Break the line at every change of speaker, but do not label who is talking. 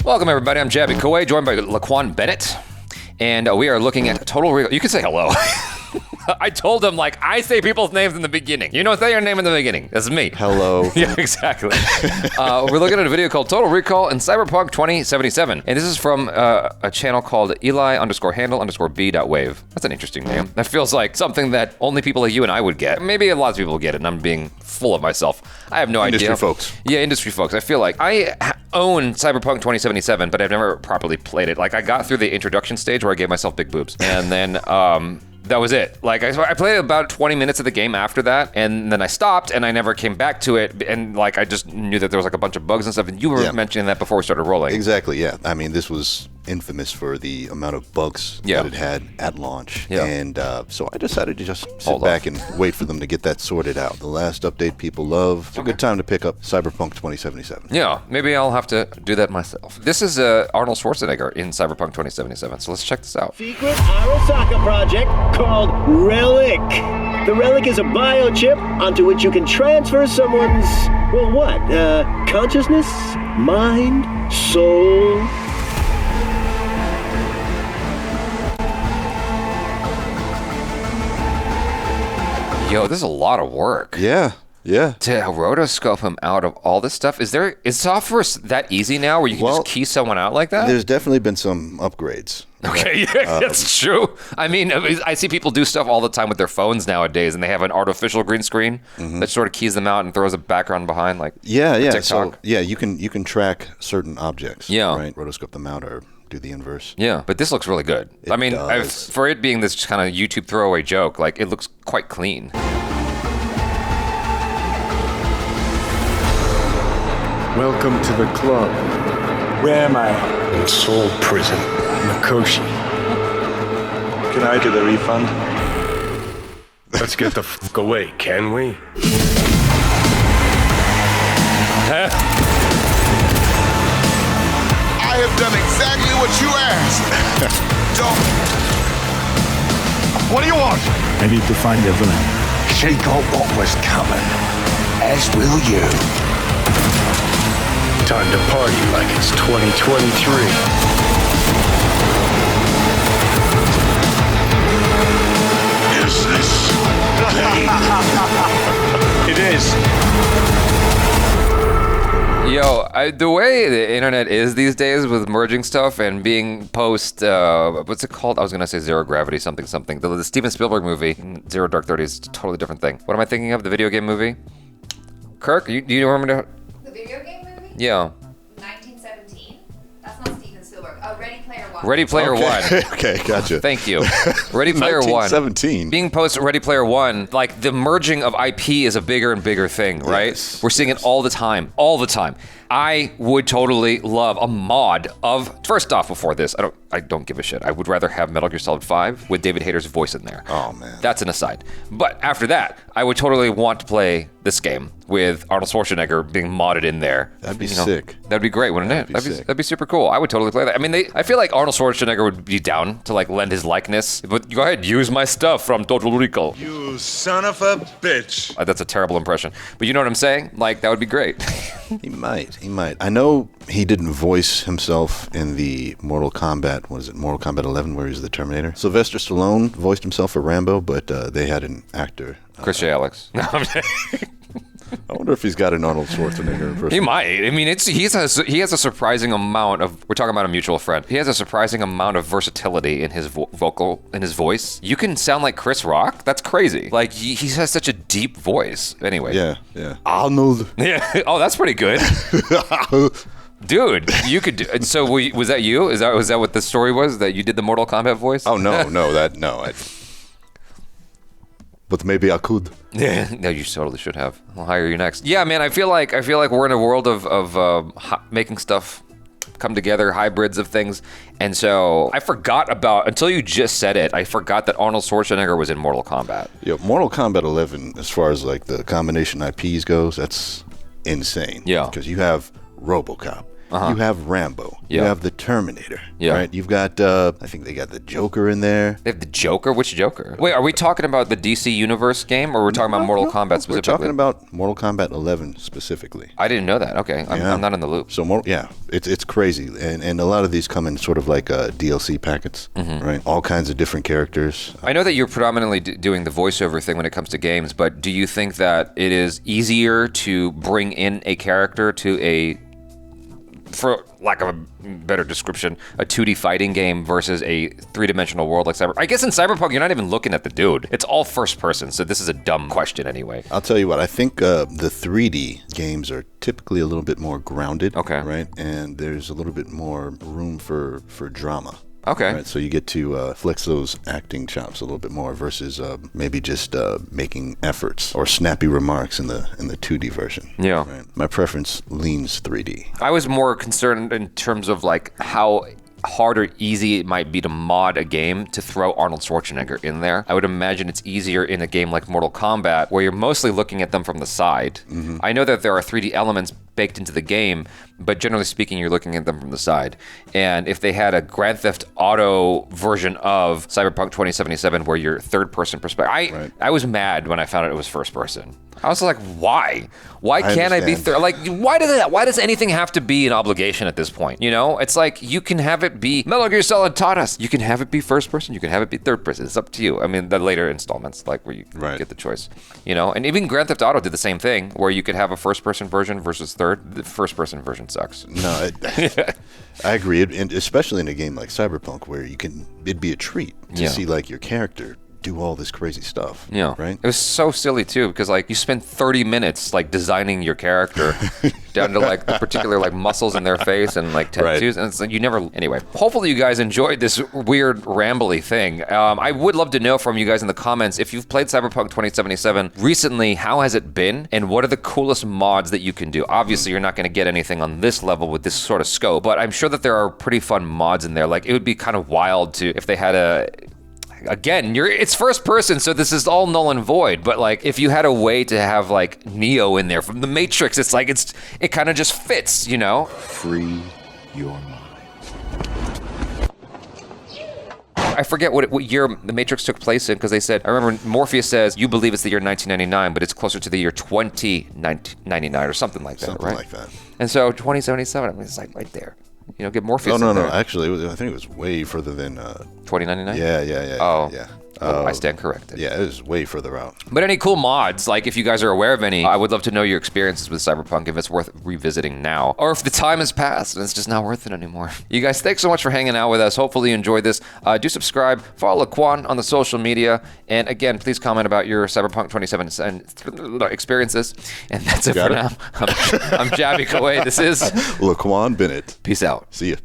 Welcome, everybody. I'm Jabby Kouay, joined by LeQuan Bennett, and we are looking at Total Recall. You can say hello. I told him, like, I say people's names in the beginning. You don't say your name in the beginning. That's me.
Hello.
Yeah, exactly. We're looking at a video called Total Recall in CYBERPUNK 2077. And this is from a channel called Eli_handle_b.wave. That's an interesting name. That feels like something that only people like you and I would get. Maybe a lot of people will get it, and I'm being full of myself. I have no idea.
Industry folks.
Yeah, industry folks. I feel like I own CYBERPUNK 2077, but I've never properly played it. Like, I got through the introduction stage where I gave myself big boobs. And then, that was it. Like, I played about 20 minutes of the game after that, and then I stopped, and I never came back to it, and, like, I just knew that there was, like, a bunch of bugs and stuff, and you were mentioning that before we started rolling.
Exactly, yeah. I mean, this was infamous for the amount of bugs that it had at launch, and so I decided to just sit back and wait for them to get that sorted out. The last update people love. It's a good time to pick up CYBERPUNK 2077.
Yeah, maybe I'll have to do that myself. This is Arnold Schwarzenegger in CYBERPUNK 2077, so let's check this out.
Secret Arasaka project called Relic. The Relic is a biochip onto which you can transfer someone's, well, what? Consciousness? Mind? Soul?
Yo, this is a lot of work.
Yeah.
To rotoscope him out of all this stuff. Is software that easy now where you can just key someone out like that?
There's definitely been some upgrades.
Okay, yeah, that's true. I mean, I see people do stuff all the time with their phones nowadays, and they have an artificial green screen that sort of keys them out and throws a background behind, like TikTok.
So, you can track certain objects. Yeah. Right? Rotoscope them out or do the inverse.
Yeah, but this looks really good. I mean, for it being this kind of YouTube throwaway joke, like, it looks quite clean.
Welcome to the club. Where am I?
In Seoul Prison.
Mikoshi. Can I get a refund?
Let's get the fuck away, can we?
I have done exactly what you asked. Don't. What do you want?
I need to find the villain.
She got what was coming, as will you. Time to party like it's 2023. Is this game?
It is.
Yo, the way the internet is these days with merging stuff and being post, what's it called? I was going to say Zero Gravity something. The Steven Spielberg movie, Zero Dark 30 is a totally different thing. What am I thinking of? The video game movie? Kirk, do you remember?
The video game movie?
Yeah.
1917? That's not Steven Spielberg. Ready Player One.
Ready Player One.
Okay, gotcha.
Thank you. Ready Player One.
1917.
Being post Ready Player One, like, the merging of IP is a bigger and bigger thing, right?
Yes,
We're seeing it all the time. I would totally love a mod of, first off, before this, I don't give a shit. I would rather have Metal Gear Solid 5 with David Hayter's voice in there.
Oh, man.
That's an aside. But after that, I would totally want to play this game with Arnold Schwarzenegger being modded in there.
That'd be sick.
That'd be great, wouldn't it? That'd be super cool. I would totally play that. I mean, I feel like Arnold Schwarzenegger would be down to, like, lend his likeness. But go ahead, use my stuff from Total Recall.
You son of a bitch.
That's a terrible impression. But you know what I'm saying? Like, that would be great.
He might. I know he didn't voice himself in the Mortal Kombat 11, where he was the Terminator. Sylvester Stallone voiced himself for Rambo, but they had an actor.
Chris J. Alex. No, I'm
I wonder if he's got an Arnold Schwarzenegger impression.
He might. I mean, he has a surprising amount of. We're talking about a mutual friend. He has a surprising amount of versatility in his voice. You can sound like Chris Rock. That's crazy. Like, he has such a deep voice. Anyway.
Yeah. Arnold.
Yeah. Oh, that's pretty good. Dude, you could do. So was that you? Was that what the story was? That you did the Mortal Kombat voice?
Oh no. But maybe I could.
Yeah, no, you totally should have. I'll hire you next. Yeah, man, I feel like we're in a world of making stuff come together, hybrids of things. And so I forgot about, until you just said it, I forgot that Arnold Schwarzenegger was in Mortal Kombat.
Yeah, Mortal Kombat 11, as far as like the combination IPs goes, that's insane.
Yeah.
Because you have RoboCop, You have Rambo. You have the Terminator. Right? You've got, I think they got the Joker in there.
They have the Joker? Which Joker? Wait, are we talking about the DC Universe game, or we're talking about Mortal Kombat specifically?
We're talking about Mortal Kombat 11 specifically.
I didn't know that. Okay, I'm not in the loop.
So, it's crazy. And a lot of these come in sort of like DLC packets, right? All kinds of different characters.
I know that you're predominantly doing the voiceover thing when it comes to games, but do you think that it is easier to bring in a character to for lack of a better description, a 2D fighting game versus a three-dimensional world like Cyberpunk? I guess in Cyberpunk, you're not even looking at the dude. It's all first person, so this is a dumb question anyway.
I'll tell you what, I think the 3D games are typically a little bit more grounded, right? And there's a little bit more room for drama.
Okay.
Right, so you get to flex those acting chops a little bit more versus maybe just making efforts or snappy remarks in the 2D version.
Yeah.
Right? My preference leans 3D.
I was more concerned in terms of like how hard or easy it might be to mod a game to throw Arnold Schwarzenegger in there. I would imagine it's easier in a game like Mortal Kombat, where you're mostly looking at them from the side. I know that there are 3D elements baked into the game, but generally speaking, you're looking at them from the side. And if they had a Grand Theft Auto version of Cyberpunk 2077 where you're third-person perspective, I was mad when I found out it was first-person. I was like, why? Why can't I be why does anything have to be an obligation at this point? You know, it's like you can have it be Metal Gear Solid taught us. You can have it be first person. You can have it be third person. It's up to you. I mean, the later installments, like where you get the choice. You know, and even Grand Theft Auto did the same thing, where you could have a first person version versus third. The first person version sucks.
No, I agree, and especially in a game like Cyberpunk, where it'd be a treat to see like your character do all this crazy stuff.
Yeah.
Right?
It was so silly too, because like you spend 30 minutes like designing your character down to like the particular like muscles in their face and like tattoos, and it's like you never. Anyway, hopefully you guys enjoyed this weird rambly thing. I would love to know from you guys in the comments if you've played Cyberpunk 2077 recently. How has it been, and what are the coolest mods that you can do? Obviously, you're not going to get anything on this level with this sort of scope, but I'm sure that there are pretty fun mods in there. Like it would be kind of wild to if they had a. Again, it's first person, so this is all null and void. But like, if you had a way to have like Neo in there from the Matrix, it's like it kind of just fits, you know.
Free your mind.
I forget what year the Matrix took place in, because they said, I remember Morpheus says you believe it's the year 1999, but it's closer to the year 2099 or something like that,
something
right?
like that.
And so 2077, I mean, it's like right there. You know, get Morpheus.
No.
There.
Actually, I think it was way further than
2099.
Yeah.
Oh,
yeah.
I stand corrected.
Yeah, it was way further out.
But any cool mods, like if you guys are aware of any, I would love to know your experiences with Cyberpunk, if it's worth revisiting now, or if the time has passed and it's just not worth it anymore. You guys, thanks so much for hanging out with us. Hopefully you enjoyed this. Do subscribe, follow LeQuan on the social media, and again, please comment about your Cyberpunk 2077 experiences. And that's it for now. I'm Javi Kawai. This is
LeQuan Bennett.
Peace out.
See ya.